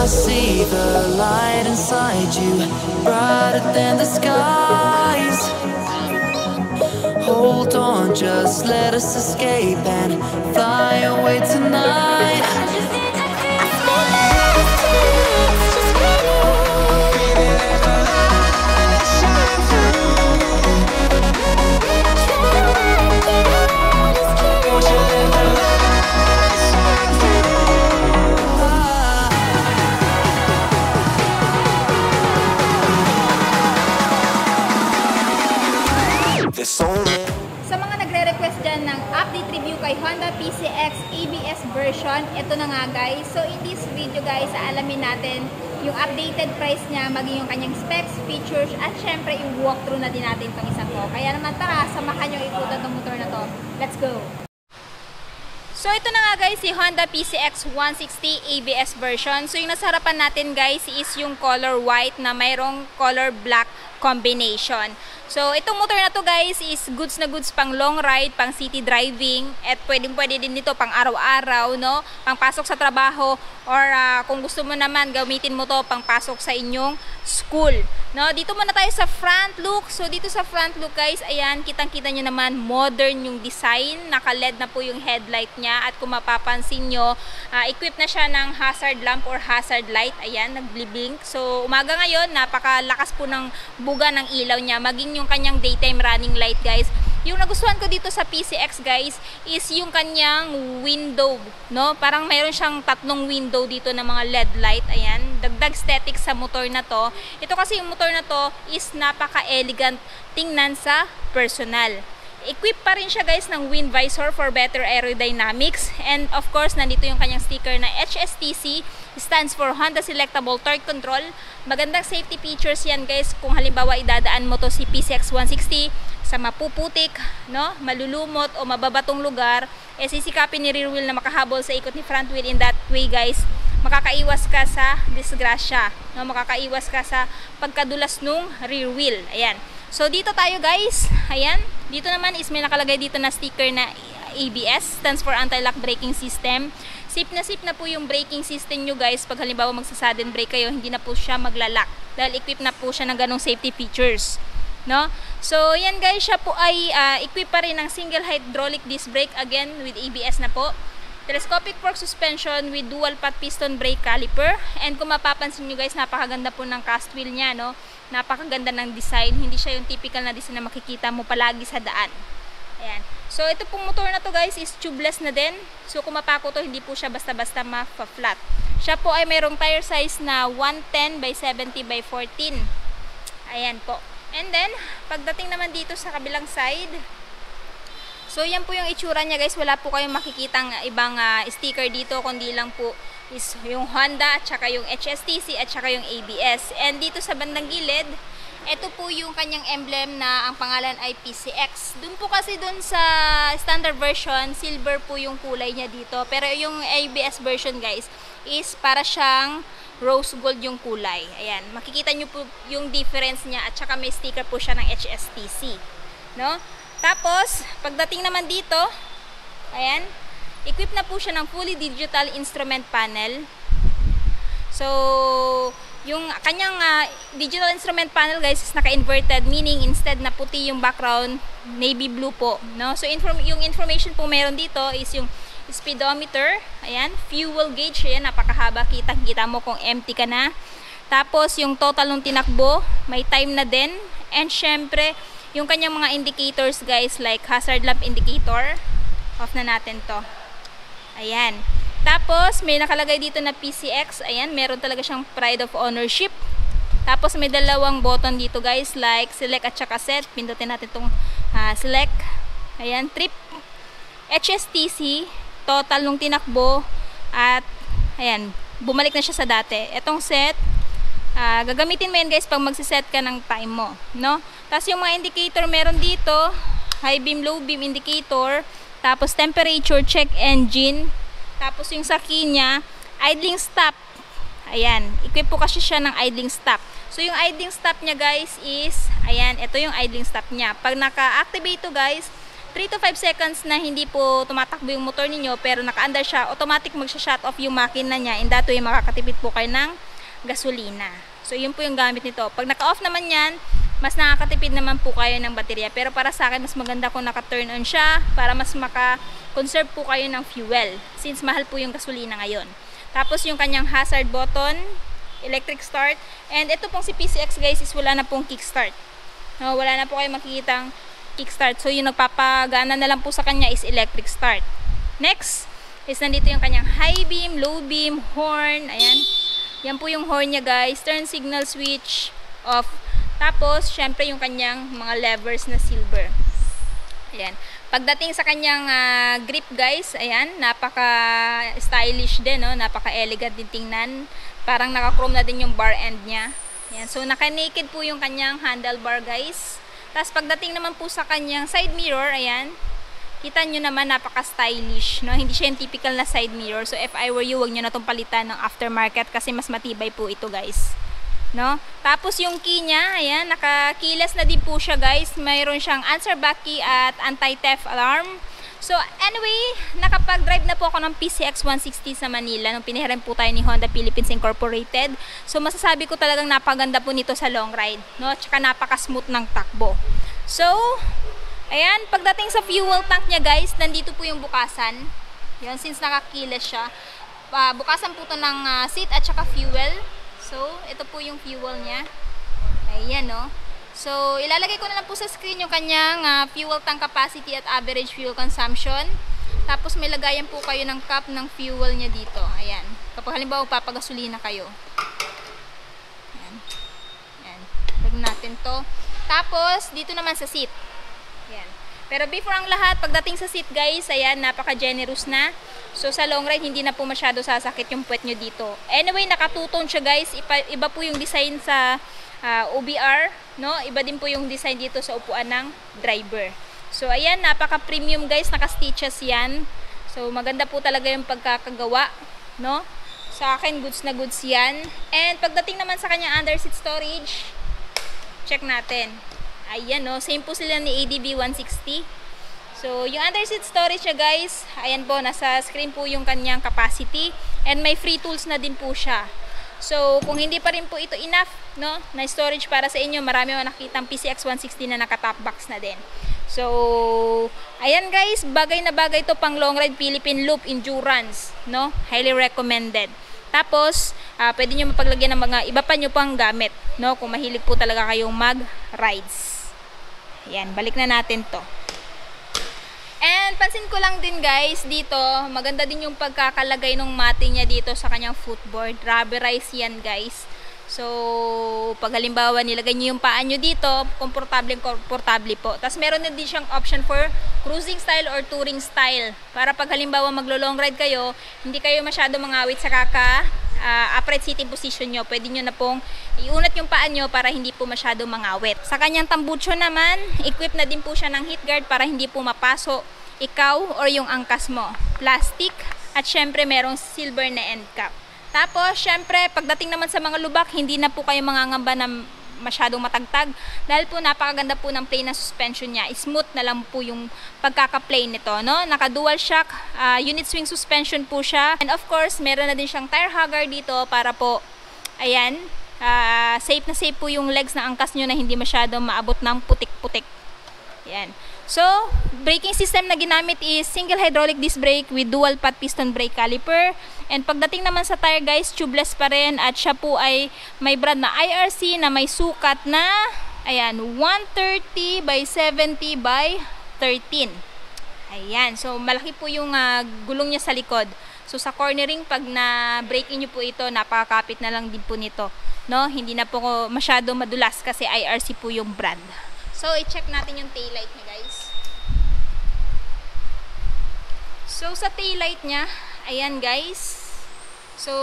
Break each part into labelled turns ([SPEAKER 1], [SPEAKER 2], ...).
[SPEAKER 1] I see the light inside you, brighter than the skies. Hold on, just let us escape and fly away tonight.
[SPEAKER 2] Sa mga nagre-request dyan ng update review kay Honda PCX ABS version, ito na nga guys. So in this video guys, alamin natin yung updated price niya, maging yung kanyang specs, features, at syempre yung walkthrough na din natin itong isang to. Kaya naman tara, samahan yung ikutan ng motor na to. Let's go! So ito na nga guys, si Honda PCX 160 ABS version. So yung nasa harapan natin guys is yung color white na mayroong color black combination. So itong motor na to guys is goods na goods pang long ride, pang city driving, at pwede din dito pang araw-araw, no? Pang pasok sa trabaho, or kung gusto mo naman gamitin mo to pang pasok sa inyong school, no? Dito muna tayo sa front look. So dito sa front look guys, ayan, kitang-kita nyo naman modern yung design, naka-LED na po yung headlight niya, at kung mapapansin nyo, equipped na siya ng hazard lamp or hazard light. Ayan, nagblink. So umaga ngayon, napakalakas po ng buga ng ilaw niya, maging yung kanyang daytime running light guys. Yung nagustuhan ko dito sa PCX guys is yung kanyang window, no? Parang mayroon siyang tatlong window dito na mga LED light. Ayan, dagdag aesthetic sa motor na to. Ito kasi yung motor na to is napaka-elegant tingnan sa personal. Equipped pa rin siya guys ng wind visor for better aerodynamics, and of course nandito yung kanyang sticker na HSTC, stands for Honda Selectable Torque Control. Magandang safety features yan guys kung halimbawa idadaan mo to si PCX 160 sa mapuputik, no, malulumot o mababatong lugar, sisikapin ni rear wheel na makahabol sa ikot ni front wheel. In that way guys, makakaiwas ka sa disgrasya, no, makakaiwas ka sa pagkadulas nung rear wheel. Ayan. So dito tayo guys, ayan, dito naman is may nakalagay dito na sticker na ABS, stands for Anti-Lock Braking System. Safe na po yung braking system nyo guys pag halimbawa magsa-sudden brake kayo, hindi na po siya maglalak dahil equipped na po siya ng ganong safety features, no? So yan guys, siya po ay equipped pa rin ng single hydraulic disc brake, again with ABS na po. Telescopic fork suspension with dual path piston brake caliper, and kung mapapansin nyo guys, napakaganda po ng cast wheel nya, no? Napakaganda ng design, hindi siya yung typical na design na makikita mo palagi sa daan. Ayan. So ito pong motor na to guys is tubeless na din. So kung mapako to, hindi po siya basta-basta ma-flat. Siya po ay mayroong tire size na 110 by 70 by 14. Ayan po. And then pagdating naman dito sa kabilang side, so yan po yung itsura niya guys. Wala po kayong makikitang ibang sticker dito, kundi lang po is yung Honda at saka yung HSTC at saka yung ABS. And dito sa bandang gilid, ito po yung kanyang emblem na ang pangalan ay PCX. Dun po kasi dun sa standard version, silver po yung kulay niya dito. Pero yung ABS version guys is para siyang rose gold yung kulay. Ayan, makikita nyo po yung difference niya, at saka may sticker po siya ng HSTC, no? Tapos, pagdating naman dito, ayan, equipped na po siya ng fully digital instrument panel. So, yung kanyang digital instrument panel guys is naka-inverted, meaning instead na puti yung background, navy blue po, no? So yung information po meron dito is yung speedometer, ayan, fuel gauge, ayan, napakahaba, kita mo kung empty ka na. Tapos yung total ng tinakbo, may time na din, and syempre yung kanyang mga indicators guys, like hazard lamp indicator, off na natin to. Ayan. Tapos, may nakalagay dito na PCX. Ayan, meron talaga siyang pride of ownership. Tapos, may dalawang button dito guys, like select at saka set. Pindutin natin itong select. Ayan, trip. HSTC, total nung tinakbo. At, ayan, bumalik na siya sa dati. Itong set, gagamitin mo yan guys pag magsiset ka ng time mo, no? Tapos, yung mga indicator meron dito, high beam, low beam indicator. Tapos, temperature, check engine. Tapos yung sa key niya, idling stop. Ayan, equip po kasi siya ng idling stop. So yung idling stop niya guys is, ayan, ito yung idling stop niya. Pag naka-activate to guys, 3 to 5 seconds na hindi po tumatakbo yung motor ninyo pero naka-under siya, automatic magsha-shut off yung makina niya, and that way makakatipid po kayo ng gasolina. So yun po yung gamit nito. Pag naka-off naman yan, mas nakakatipid naman po kayo ng baterya. Pero para sa akin, mas maganda kung naka-turn on siya para mas maka-conserve po kayo ng fuel since mahal po yung gasolina ngayon. Tapos yung kanyang hazard button, electric start, and ito pong si PCX guys is wala na pong kickstart. No, wala na po kayo makikitang kickstart. So yung nagpapagana na lang po sa kanya is electric start. Next is nandito yung kanyang high beam, low beam, horn. Ayan. Yan po yung horn niya guys. Turn signal switch off. Tapos syempre yung kanyang mga levers na silver. Ayan. Pagdating sa kanyang grip guys, ayan, napaka stylish din, no? Napaka elegant din tingnan. Parang naka-chrome na din yung bar end niya. Ayan. So naka-naked po yung kanyang handlebar guys. Tapos pagdating naman po sa kanyang side mirror, ayan, kita nyo naman napaka-stylish, no? Hindi siya yung typical na side mirror. So if I were you, wag nyo na itong palitan ng aftermarket kasi mas matibay po ito guys, no? Tapos yung key niya, ayan, nakakilas na din po siya guys. Mayroon siyang answer back key at anti-theft alarm. So anyway, nakapag-drive na po ako ng PCX 160 sa Manila nung pinihiram po tayo ni Honda Philippines Incorporated. So masasabi ko talagang napaganda po nito sa long ride, no? Tsaka napaka-smooth ng takbo. So, ayan, pagdating sa fuel tank niya guys, nandito po yung bukasan. Yan, since nakakilas siya. Bukasan po to ng seat at saka fuel. So, ito po yung fuel niya. Ayan, no? So, ilalagay ko na lang po sa screen yung kanyang fuel tank capacity at average fuel consumption. Tapos, may lagayan po kayo ng cup ng fuel niya dito. Ayan. Kapag halimbawa, papagasolina kayo. Ayan. Ayan. Lagyan natin to. Tapos, dito naman sa seat. Ayan. Pero before ang lahat, pagdating sa seat guys, ayan, napaka-generous na. So sa long ride, hindi na po masyado sasakit yung puwet nyo dito. Anyway, nakatutone siya guys. Iba po yung design sa OBR, no? Iba din po yung design dito sa upuan ng driver. So ayan, napaka-premium guys, naka-stitches yan. So maganda po talaga yung pagkakagawa, no? Sa akin, goods na goods yan. And pagdating naman sa kanyang under seat storage, check natin. Ayan, no? Same po sila ni ADB 160. So, yung under seat storage niya guys, ayan po, nasa screen po yung kanyang capacity. And may free tools na din po siya. So, kung hindi pa rin po ito enough, no, na storage para sa inyo, marami mo nakitang PCX 160 na naka-top box na din. So, ayan guys, bagay na bagay ito pang long ride Philippine Loop Endurance, no? Highly recommended. Tapos, pwede nyo mapaglagyan ng mga iba pa nyo pang gamit, no? Kung mahilig po talaga kayong mag-rides. Ayan, balik na natin to. And pansin ko lang din guys, dito, maganda din yung pagkakalagay ng matting niya dito sa kanyang footboard. Rubberized yan guys. So, pag halimbawa nilagay nyo yung paa nyo dito, komportable po. Tapos meron din siyang option for cruising style or touring style. Para pag halimbawa maglo-long ride kayo, hindi kayo masyado mangawit sa upright sitting position nyo. Pwede nyo na pong iunat yung paa nyo para hindi po masyado mangawit. Sa kanyang tambucho naman, equip na din po siya ng heat guard para hindi po mapaso ikaw or yung angkas mo. Plastic at syempre merong silver na end cap. Tapos, syempre, pagdating naman sa mga lubak, hindi na po kayo mangangamba na masyadong matagtag. Dahil po, napakaganda po ng plane na suspension niya. Smooth na lang po yung pagkaka-plane nito, no? Naka-dual shock, unit swing suspension po siya. And of course, meron na din siyang tire hugger dito para po, ayan, safe na safe po yung legs na angkas nyo na hindi masyadong maabot ng putik-putik. Ayan. So, braking system na ginamit is single hydraulic disc brake with dual path piston brake caliper. And pagdating naman sa tire guys, tubeless pa rin at siya po ay may brand na IRC na may sukat na, ayan, 130 by 70 by 13. Ayan, so malaki po yung gulong niya sa likod. So sa cornering, pag na-braking nyo po ito, napakakapit na lang din po nito, no? Hindi na po masyado madulas kasi IRC po yung brand. So, i-check natin yung taillight niya guys. So, sa taillight niya, ayan guys. So,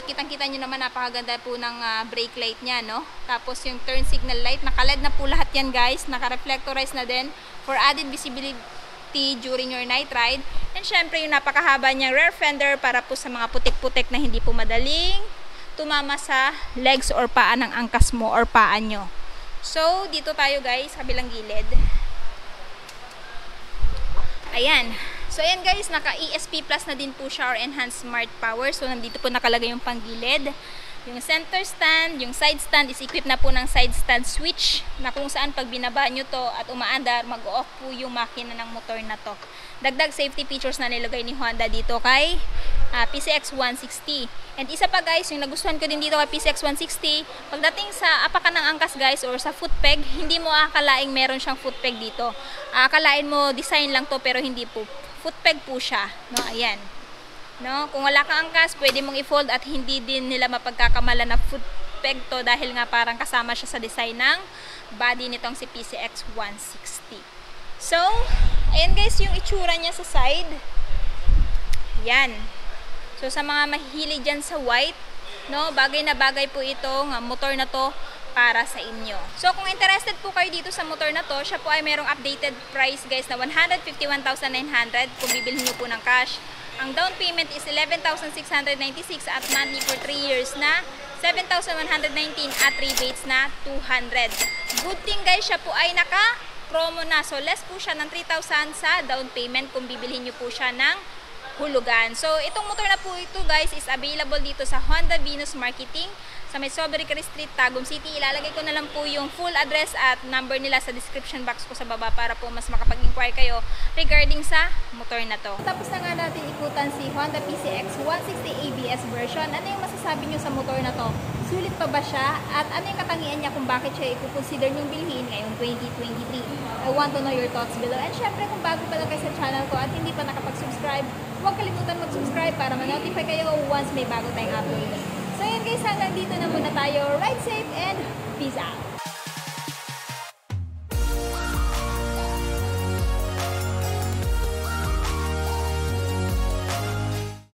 [SPEAKER 2] kitang-kita nyo naman napakaganda po ng brake light niya, no? Tapos yung turn signal light, naka-LED na po lahat yan guys. Naka-reflectorize na din for added visibility during your night ride. And syempre, yung napakahaba niyang rear fender para po sa mga putik-putik na hindi po madaling tumama sa legs or paa ng angkas mo or paa nyo. So, dito tayo guys, kabilang gilid. Ayan. So, ayan guys, naka ESP Plus na din po siya or Enhanced Smart Power. So, nandito po nakalagay yung panggilid. Yung center stand, yung side stand is equipped na po ng side stand switch na kung saan pag binaba nyo to at umaandar, mag-off po yung makina ng motor na to. Dagdag safety features na nilagay ni Honda dito kay PCX 160. And isa pa guys, yung nagustuhan ko din dito kay PCX 160, pagdating sa apakan ng angkas guys or sa foot peg, hindi mo akalaing meron siyang foot peg dito. Akalain mo design lang to pero hindi po. Foot peg po siya, no? Ayan. No, kung wala kang angkas, pwede mong i-fold at hindi din nila mapagkakamala na foot peg to dahil nga parang kasama siya sa design ng body nitong si PCX 160. So, ayan guys yung itsura niya sa side. Yan. So, sa mga mahihilig dyan sa white, no, bagay na bagay po itong motor na to para sa inyo. So, kung interested po kayo dito sa motor na to, siya po ay merong updated price guys na 151,900 kung bibilhin nyo po ng cash. Ang down payment is 11,696 at monthly for 3 years na 7,119 at rebates na 200. Good thing guys, siya po ay naka-promo na. So, less po siya ng 3,000 sa down payment kung bibilhin nyo po siya ng hulugan. So, itong motor na po ito guys is available dito sa Honda Venus Marketing sa may Sobricary Street, Tagum City. Ilalagay ko na lang po yung full address at number nila sa description box ko sa baba para po mas makapag-inquire kayo regarding sa motor na to. Tapos na nga natin ikutan si Honda PCX 160 ABS version. Ano yung masasabi nyo sa motor na to? Sulit pa ba siya? At ano yung katangian niya kung bakit siya i-consider nyong bilhin ngayong 2023? I want to know your thoughts below. And syempre kung bago pa lang kayo sa channel ko at hindi pa nakapag-subscribe, huwag kalimutan mag-subscribe para ma-notify kayo once may bago tayong upload. So yun guys, hanggang dito na muna tayo. Ride safe and peace out!